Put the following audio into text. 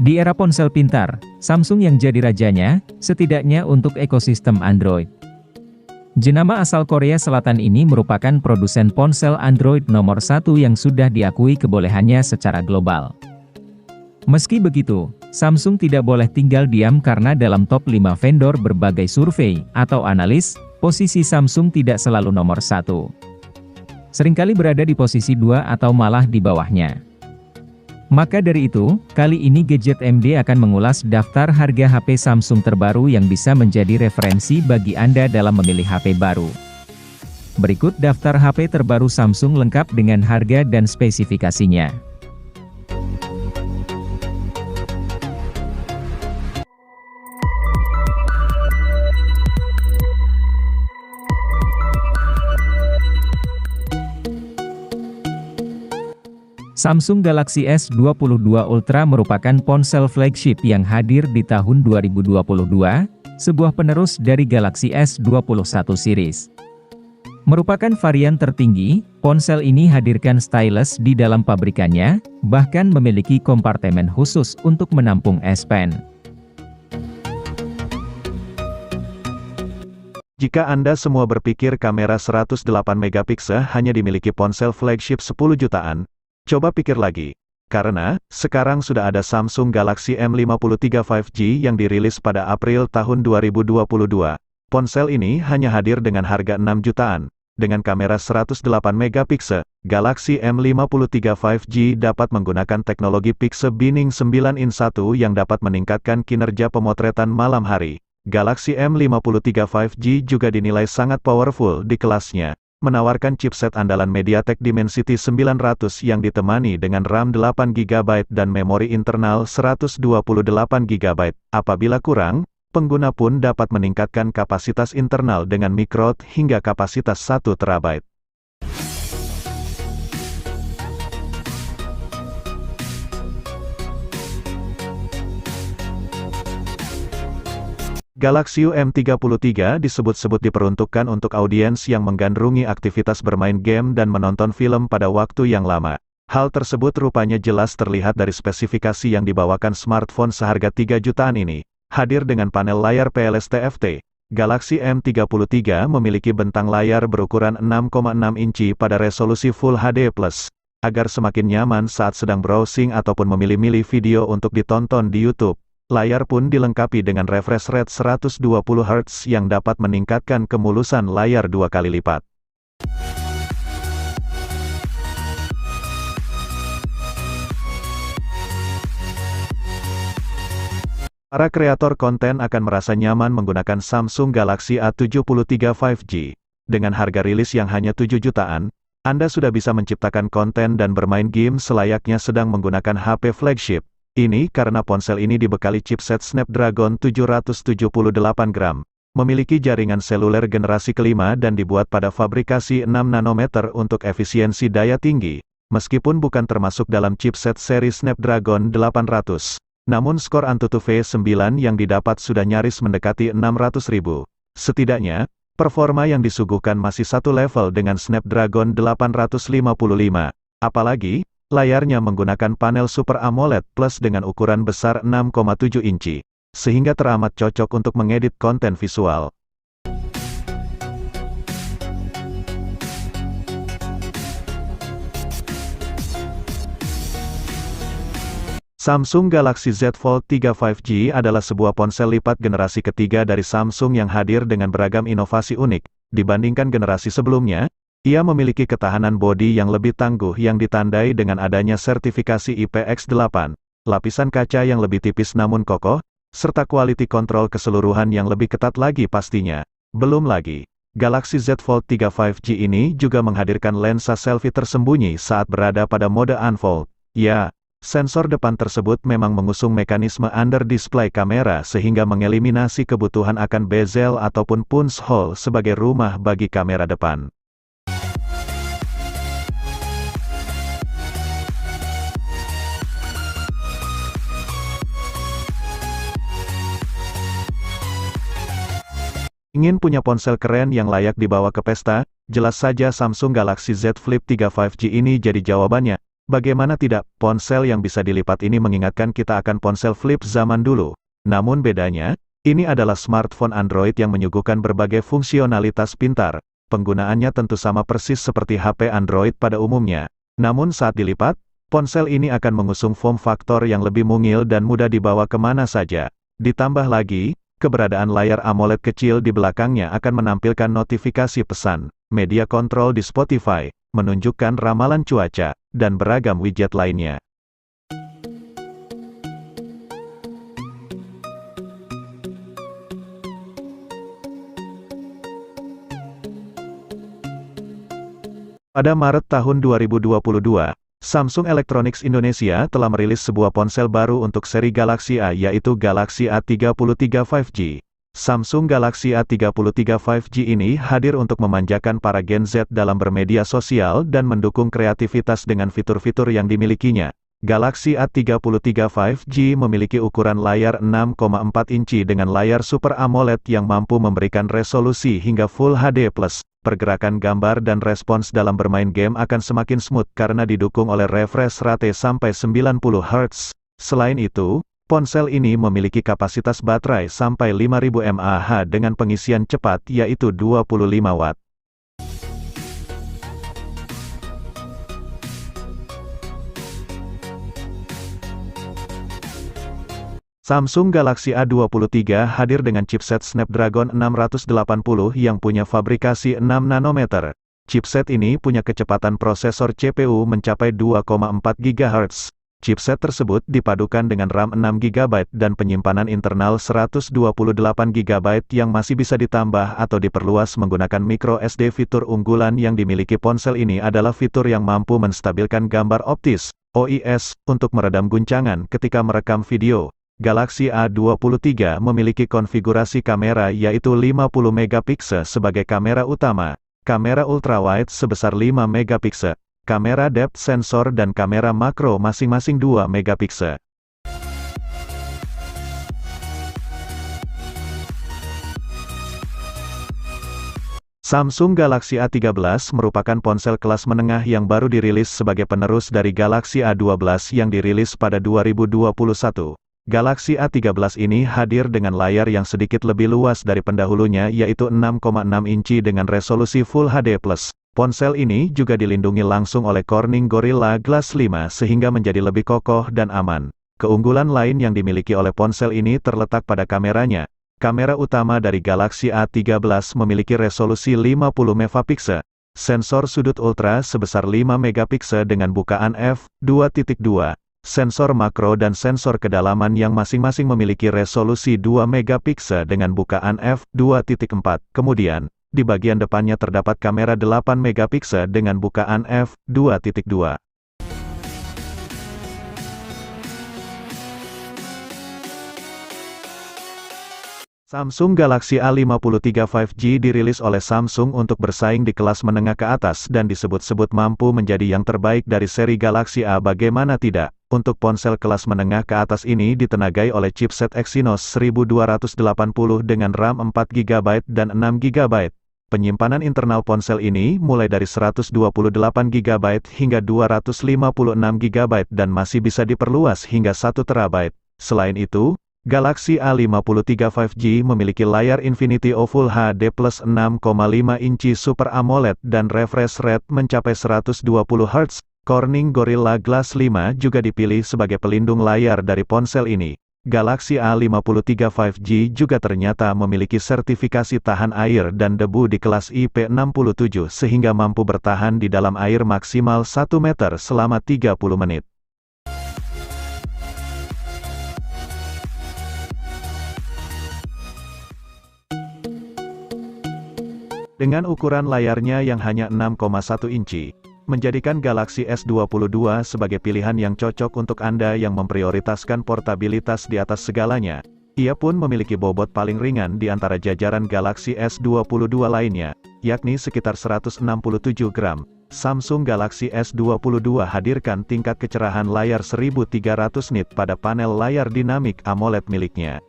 Di era ponsel pintar, Samsung yang jadi rajanya, setidaknya untuk ekosistem Android. Jenama asal Korea Selatan ini merupakan produsen ponsel Android nomor 1 yang sudah diakui kebolehannya secara global. Meski begitu, Samsung tidak boleh tinggal diam karena dalam top 5 vendor berbagai survei atau analis, posisi Samsung tidak selalu nomor 1. Seringkali berada di posisi 2 atau malah di bawahnya. Maka dari itu, kali ini Gadget MD akan mengulas daftar harga HP Samsung terbaru yang bisa menjadi referensi bagi Anda dalam memilih HP baru. Berikut daftar HP terbaru Samsung lengkap dengan harga dan spesifikasinya. Samsung Galaxy S22 Ultra merupakan ponsel flagship yang hadir di tahun 2022, sebuah penerus dari Galaxy S21 series. Merupakan varian tertinggi, ponsel ini hadirkan stylus di dalam pabrikannya, bahkan memiliki kompartemen khusus untuk menampung S Pen. Jika Anda semua berpikir kamera 108 megapiksel hanya dimiliki ponsel flagship 10 jutaan, coba pikir lagi, karena sekarang sudah ada Samsung Galaxy M53 5G yang dirilis pada April tahun 2022. Ponsel ini hanya hadir dengan harga 6 jutaan. Dengan kamera 108 megapiksel, Galaxy M53 5G dapat menggunakan teknologi pixel binning 9:1 yang dapat meningkatkan kinerja pemotretan malam hari. Galaxy M53 5G juga dinilai sangat powerful di kelasnya, menawarkan chipset andalan MediaTek Dimensity 900 yang ditemani dengan RAM 8GB dan memori internal 128GB. Apabila kurang, pengguna pun dapat meningkatkan kapasitas internal dengan microLED hingga kapasitas 1 TB. Galaxy M33 disebut-sebut diperuntukkan untuk audiens yang menggandrungi aktivitas bermain game dan menonton film pada waktu yang lama. Hal tersebut rupanya jelas terlihat dari spesifikasi yang dibawakan smartphone seharga 3 jutaan ini. Hadir dengan panel layar PLS TFT, Galaxy M33 memiliki bentang layar berukuran 6,6 inci pada resolusi Full HD+, agar semakin nyaman saat sedang browsing ataupun memilih-milih video untuk ditonton di YouTube. Layar pun dilengkapi dengan refresh rate 120 Hz yang dapat meningkatkan kemulusan layar 2 kali lipat. Para kreator konten akan merasa nyaman menggunakan Samsung Galaxy A73 5G. Dengan harga rilis yang hanya 7 jutaan, Anda sudah bisa menciptakan konten dan bermain game selayaknya sedang menggunakan HP flagship. Ini karena ponsel ini dibekali chipset Snapdragon 778 gram, memiliki jaringan seluler generasi kelima dan dibuat pada fabrikasi 6 nanometer untuk efisiensi daya tinggi, meskipun bukan termasuk dalam chipset seri Snapdragon 800. Namun skor Antutu V9 yang didapat sudah nyaris mendekati 600.000. Setidaknya, performa yang disuguhkan masih satu level dengan Snapdragon 855. Apalagi, layarnya menggunakan panel Super AMOLED Plus dengan ukuran besar 6,7 inci, sehingga teramat cocok untuk mengedit konten visual. Samsung Galaxy Z Fold 3 5G adalah sebuah ponsel lipat generasi ketiga dari Samsung yang hadir dengan beragam inovasi unik. Dibandingkan generasi sebelumnya, ia memiliki ketahanan bodi yang lebih tangguh yang ditandai dengan adanya sertifikasi IPX8, lapisan kaca yang lebih tipis namun kokoh, serta quality control keseluruhan yang lebih ketat lagi pastinya. Belum lagi, Galaxy Z Fold 3 5G ini juga menghadirkan lensa selfie tersembunyi saat berada pada mode unfold. Ya, sensor depan tersebut memang mengusung mekanisme under display kamera sehingga mengeliminasi kebutuhan akan bezel ataupun punch hole sebagai rumah bagi kamera depan. Ingin punya ponsel keren yang layak dibawa ke pesta? Jelas saja Samsung Galaxy Z Flip 3 5G ini jadi jawabannya. Bagaimana tidak, ponsel yang bisa dilipat ini mengingatkan kita akan ponsel flip zaman dulu. Namun bedanya, ini adalah smartphone Android yang menyuguhkan berbagai fungsionalitas pintar. Penggunaannya tentu sama persis seperti HP Android pada umumnya. Namun saat dilipat, ponsel ini akan mengusung form faktor yang lebih mungil dan mudah dibawa kemana saja. Ditambah lagi, keberadaan layar AMOLED kecil di belakangnya akan menampilkan notifikasi pesan, media kontrol di Spotify, menunjukkan ramalan cuaca, dan beragam widget lainnya. Pada Maret tahun 2022, Samsung Electronics Indonesia telah merilis sebuah ponsel baru untuk seri Galaxy A, yaitu Galaxy A33 5G. Samsung Galaxy A33 5G ini hadir untuk memanjakan para Gen Z dalam bermedia sosial dan mendukung kreativitas dengan fitur-fitur yang dimilikinya. Galaxy A33 5G memiliki ukuran layar 6,4 inci dengan layar Super AMOLED yang mampu memberikan resolusi hingga Full HD+. Pergerakan gambar dan respons dalam bermain game akan semakin smooth karena didukung oleh refresh rate sampai 90 Hz. Selain itu, ponsel ini memiliki kapasitas baterai sampai 5000 mAh dengan pengisian cepat yaitu 25 Watt. Samsung Galaxy A23 hadir dengan chipset Snapdragon 680 yang punya fabrikasi 6 nanometer. Chipset ini punya kecepatan prosesor CPU mencapai 2,4 GHz. Chipset tersebut dipadukan dengan RAM 6 GB dan penyimpanan internal 128 GB yang masih bisa ditambah atau diperluas menggunakan micro SD. Fitur unggulan yang dimiliki ponsel ini adalah fitur yang mampu menstabilkan gambar optis, OIS, untuk meredam guncangan ketika merekam video. Galaxy A23 memiliki konfigurasi kamera yaitu 50 megapiksel sebagai kamera utama, kamera ultrawide sebesar 5 megapiksel, kamera depth sensor dan kamera makro masing-masing 2 megapiksel. Samsung Galaxy A13 merupakan ponsel kelas menengah yang baru dirilis sebagai penerus dari Galaxy A12 yang dirilis pada 2021. Galaxy A13 ini hadir dengan layar yang sedikit lebih luas dari pendahulunya yaitu 6,6 inci dengan resolusi Full HD+. Ponsel ini juga dilindungi langsung oleh Corning Gorilla Glass 5 sehingga menjadi lebih kokoh dan aman. Keunggulan lain yang dimiliki oleh ponsel ini terletak pada kameranya. Kamera utama dari Galaxy A13 memiliki resolusi 50 megapiksel. Sensor sudut ultra sebesar 5 megapiksel dengan bukaan f2.2. Sensor makro dan sensor kedalaman yang masing-masing memiliki resolusi 2 megapiksel dengan bukaan f2.4. Kemudian, di bagian depannya terdapat kamera 8 megapiksel dengan bukaan f2.2. Samsung Galaxy A53 5G dirilis oleh Samsung untuk bersaing di kelas menengah ke atas dan disebut-sebut mampu menjadi yang terbaik dari seri Galaxy A. Bagaimana tidak, untuk ponsel kelas menengah ke atas ini ditenagai oleh chipset Exynos 1280 dengan RAM 4 GB dan 6 GB. Penyimpanan internal ponsel ini mulai dari 128 GB hingga 256 GB dan masih bisa diperluas hingga 1 TB. Selain itu, Galaxy A53 5G memiliki layar Infinity O Full HD+ 6,5 inci Super AMOLED dan refresh rate mencapai 120 Hz. Corning Gorilla Glass 5 juga dipilih sebagai pelindung layar dari ponsel ini. Galaxy A53 5G juga ternyata memiliki sertifikasi tahan air dan debu di kelas IP67 sehingga mampu bertahan di dalam air maksimal 1 meter selama 30 menit. Dengan ukuran layarnya yang hanya 6,1 inci, menjadikan Galaxy S22 sebagai pilihan yang cocok untuk Anda yang memprioritaskan portabilitas di atas segalanya. Ia pun memiliki bobot paling ringan di antara jajaran Galaxy S22 lainnya, yakni sekitar 167 gram. Samsung Galaxy S22 hadirkan tingkat kecerahan layar 1300 nit pada panel layar dinamik AMOLED miliknya.